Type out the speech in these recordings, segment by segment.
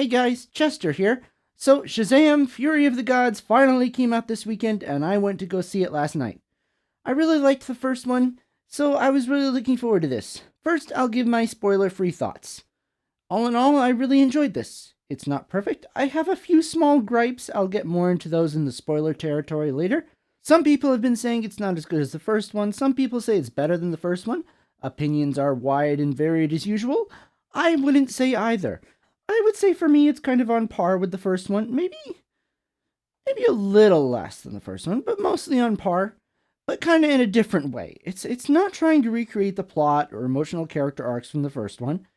Hey guys, Chester here. So, Shazam! Fury of the Gods finally came out this weekend, and I went to go see it last night. I really liked the first one, so I was really looking forward to this. First, I'll give my spoiler free thoughts. All in all, I really enjoyed this. It's not perfect. I have a few small gripes. I'll get more into those in the spoiler territory later. Some people have been saying it's not as good as the first one. Some people say it's better than the first one. Opinions are wide and varied as usual. I wouldn't say either. I would say for me it's kind of on par with the first one. Maybe a little less than the first one, but mostly on par. But kind of in a different way. It's not trying to recreate the plot or emotional character arcs from the first one.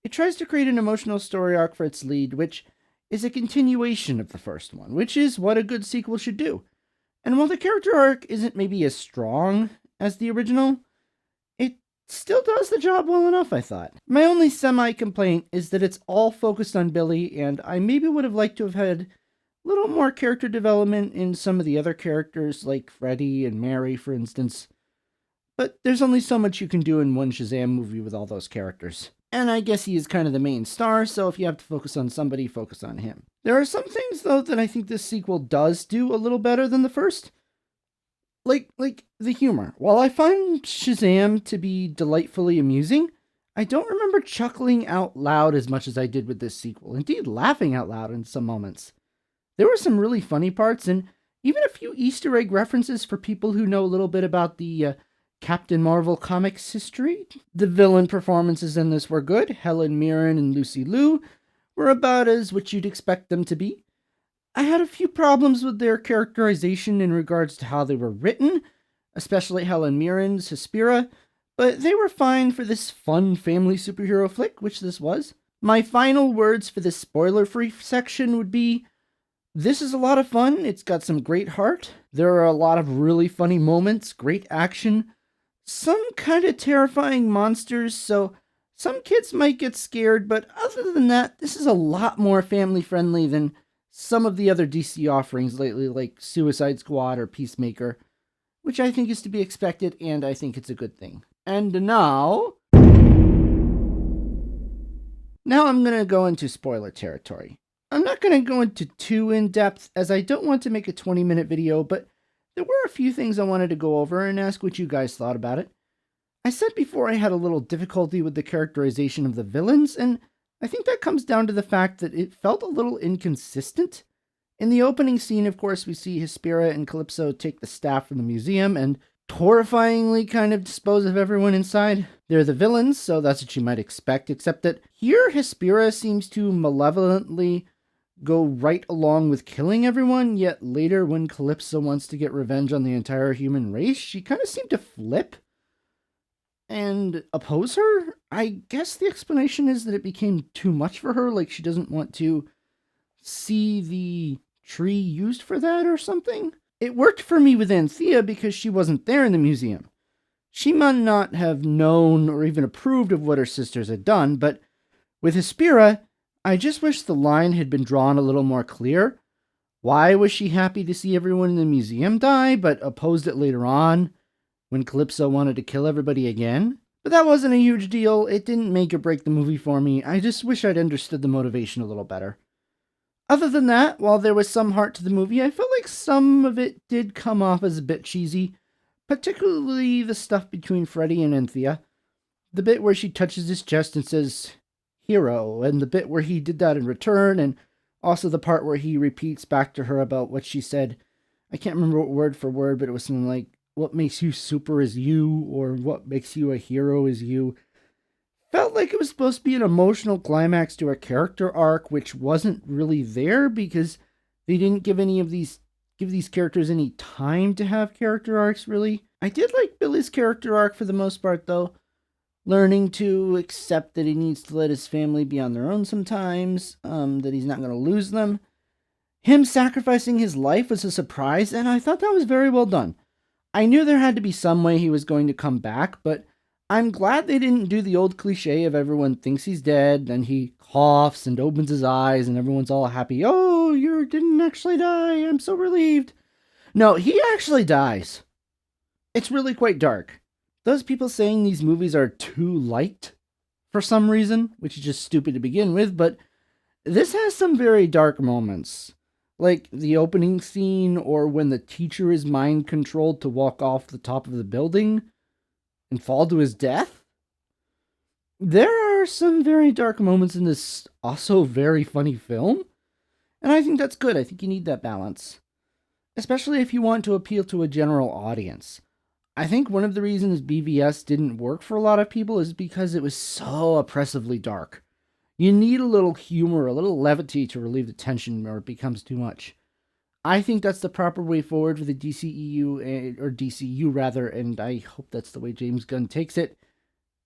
It tries to create an emotional story arc for its lead, which is a continuation of the first one, which is what a good sequel should do. And while the character arc isn't maybe as strong as the original, it still does the job well enough, I thought. My only semi-complaint is that it's all focused on Billy, and I maybe would have liked to have had a little more character development in some of the other characters, like Freddy and Mary, for instance. But there's only so much you can do in one Shazam movie with all those characters. And I guess he is kind of the main star, so if you have to focus on somebody, focus on him. There are some things, though, that I think this sequel does do a little better than the first. Like the humor. While I find Shazam to be delightfully amusing, I don't remember chuckling out loud as much as I did with this sequel. Indeed, laughing out loud in some moments. There were some really funny parts, and even a few Easter egg references for people who know a little bit about the Captain Marvel comics history. The villain performances in this were good. Helen Mirren and Lucy Liu were about as what you'd expect them to be. I had a few problems with their characterization in regards to how they were written, especially Helen Mirren's Hespera, but they were fine for this fun family superhero flick, which this was. My final words for this spoiler-free section would be, this is a lot of fun. It's got some great heart. There are a lot of really funny moments, great action, some kind of terrifying monsters, so some kids might get scared, but other than that, this is a lot more family-friendly than some of the other DC offerings lately, like Suicide Squad or Peacemaker, which I think is to be expected, and I think it's a good thing. And now I'm going to go into spoiler territory. I'm not going to go into too in-depth, as I don't want to make a 20-minute video, but there were a few things I wanted to go over and ask what you guys thought about it. I said before I had a little difficulty with the characterization of the villains, and I think that comes down to the fact that it felt a little inconsistent. In the opening scene, of course, we see Hespera and Calypso take the staff from the museum and horrifyingly kind of dispose of everyone inside. They're the villains, so that's what you might expect, except that here Hespera seems to malevolently go right along with killing everyone, yet later when Calypso wants to get revenge on the entire human race, she kind of seemed to flip and oppose her. I guess the explanation is that it became too much for her, like she doesn't want to see the tree used for that or something. It worked for me with Anthea because she wasn't there in the museum. She might not have known or even approved of what her sisters had done, but with Hespera, I just wish the line had been drawn a little more clear. Why was she happy to see everyone in the museum die, but opposed it later on when Calypso wanted to kill everybody again? But that wasn't a huge deal. It didn't make or break the movie for me. I just wish I'd understood the motivation a little better. Other than that, while there was some heart to the movie, I felt like some of it did come off as a bit cheesy, particularly the stuff between Freddy and Anthea. The bit where she touches his chest and says, "Hero," and the bit where he did that in return, and also the part where he repeats back to her about what she said. I can't remember what word for word, but it was something like, "What makes you super is you," or "What makes you a hero is you." Felt like it was supposed to be an emotional climax to a character arc, which wasn't really there because they didn't give these characters any time to have character arcs, really. I did like Billy's character arc for the most part, though. Learning to accept that he needs to let his family be on their own sometimes, that he's not going to lose them. Him sacrificing his life was a surprise, and I thought that was very well done. I knew there had to be some way he was going to come back, but I'm glad they didn't do the old cliche of everyone thinks he's dead, and he coughs and opens his eyes, and everyone's all happy. "Oh, you didn't actually die. I'm so relieved." No, he actually dies. It's really quite dark. Those people saying these movies are too light for some reason, which is just stupid to begin with, but This has some very dark moments, like the opening scene or when the teacher is mind controlled to walk off the top of the building and fall to his death. There are some very dark moments in this also very funny film, and I think that's good. I think you need that balance, especially if you want to appeal to a general audience. I think one of the reasons BVS didn't work for a lot of people is because it was so oppressively dark. You need a little humor, a little levity to relieve the tension, or it becomes too much. I think that's the proper way forward for the DCEU, or DCU rather, and I hope that's the way James Gunn takes it.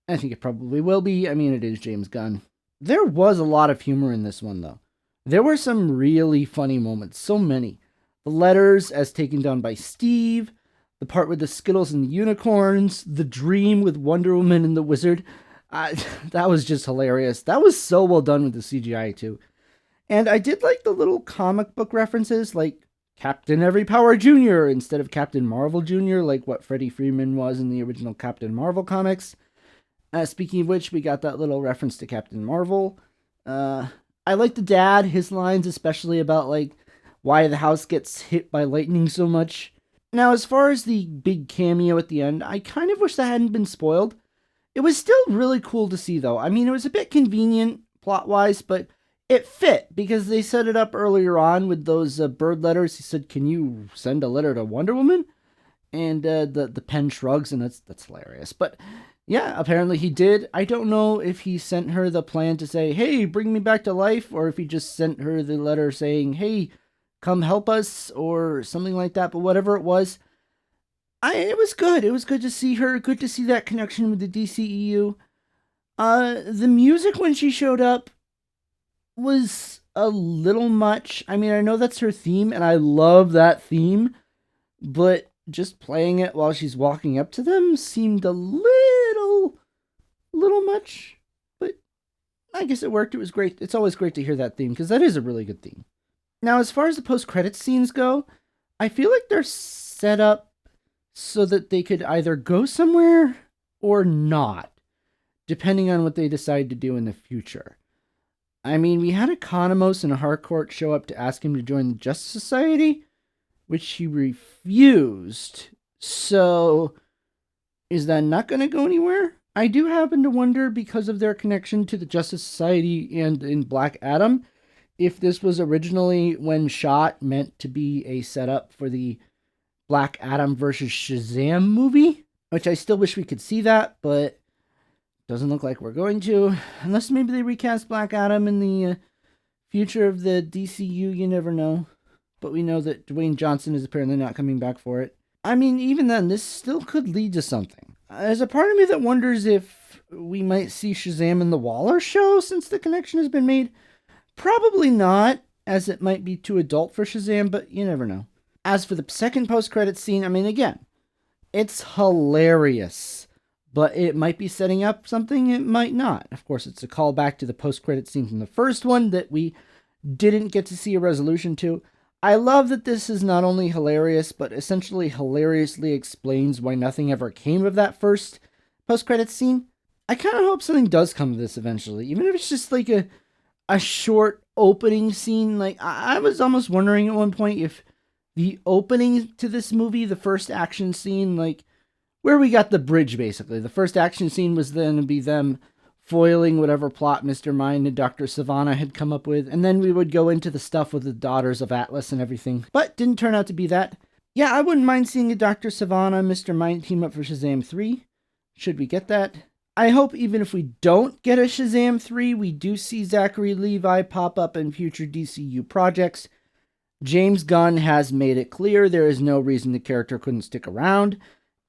I think it probably will be. I mean, it is James Gunn. There was a lot of humor in this one, though. There were some really funny moments, so many. The letters as taken down by Steve, the part with the Skittles and the unicorns, the dream with Wonder Woman and the Wizard. That was just hilarious. That was so well done with the CGI, too. And I did like the little comic book references, like Captain Every Power Jr. instead of Captain Marvel Jr., like what Freddie Freeman was in the original Captain Marvel comics. Speaking of which, we got that little reference to Captain Marvel. I like the dad, his lines, especially about like why the house gets hit by lightning so much. Now, as far as the big cameo at the end, I kind of wish that hadn't been spoiled. It was still really cool to see, though. I mean, it was a bit convenient plot-wise, but it fit because they set it up earlier on with those bird letters. He said, "Can you send a letter to Wonder Woman?" And the pen shrugs, and that's hilarious. But yeah, apparently he did. I don't know if he sent her the plan to say, "Hey, bring me back to life," or if he just sent her the letter saying, "Hey, come help us," or something like that. But whatever it was, it was good. It was good to see her. Good to see that connection with the DCEU. The music when she showed up was a little much. I mean, I know that's her theme, and I love that theme, but just playing it while she's walking up to them seemed a little much. But I guess it worked. It was great. It's always great to hear that theme because that is a really good theme. Now, as far as the post-credits scenes go, I feel like they're set up so that they could either go somewhere or not, depending on what they decide to do in the future. I mean, we had Economos and Harcourt show up to ask him to join the Justice Society, which he refused. So, is that not going to go anywhere? I do happen to wonder, because of their connection to the Justice Society and in Black Adam, if this was originally, when shot, meant to be a setup for the Black Adam versus Shazam movie, which I still wish we could see that, but doesn't look like we're going to. Unless maybe they recast Black Adam in the future of the DCU, you never know. But we know that Dwayne Johnson is apparently not coming back for it. I mean, even then, this still could lead to something. There's a part of me that wonders if we might see Shazam in the Waller show since the connection has been made. Probably not, as it might be too adult for Shazam, but you never know. As for the second post-credits scene, I mean, again, it's hilarious. But it might be setting up something, it might not. Of course, it's a callback to the post-credit scene from the first one that we didn't get to see a resolution to. I love that this is not only hilarious, but essentially hilariously explains why nothing ever came of that first post-credit scene. I kind of hope something does come of this eventually, even if it's just like a short opening scene. Like, I was almost wondering at one point if the opening to this movie, the first action scene, like, where we got the bridge, basically. The first action scene was then to be them foiling whatever plot Mr. Mind and Dr. Savannah had come up with, and then we would go into the stuff with the Daughters of Atlas and everything. But didn't turn out to be that. Yeah, I wouldn't mind seeing a Dr. Savannah and Mr. Mind team up for Shazam 3. Should we get that? I hope even if we don't get a Shazam 3, we do see Zachary Levi pop up in future DCU projects. James Gunn has made it clear there is no reason the character couldn't stick around.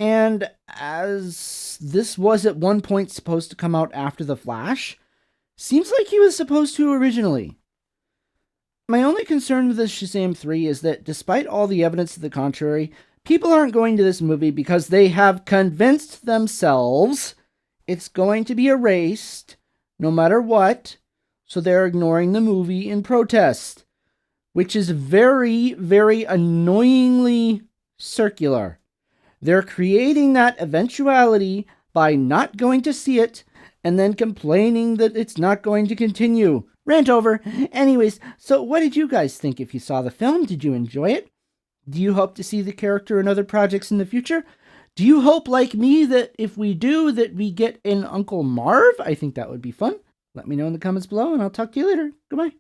And as this was at one point supposed to come out after The Flash, seems like he was supposed to originally. My only concern with this Shazam 3 is that despite all the evidence to the contrary, people aren't going to this movie because they have convinced themselves it's going to be erased no matter what, so they're ignoring the movie in protest, which is very, very annoyingly circular. They're creating that eventuality by not going to see it and then complaining that it's not going to continue. Rant over. Anyways, so what did you guys think if you saw the film? Did you enjoy it? Do you hope to see the character in other projects in the future? Do you hope, like me, that if we do, that we get an Uncle Marv? I think that would be fun. Let me know in the comments below, and I'll talk to you later. Goodbye.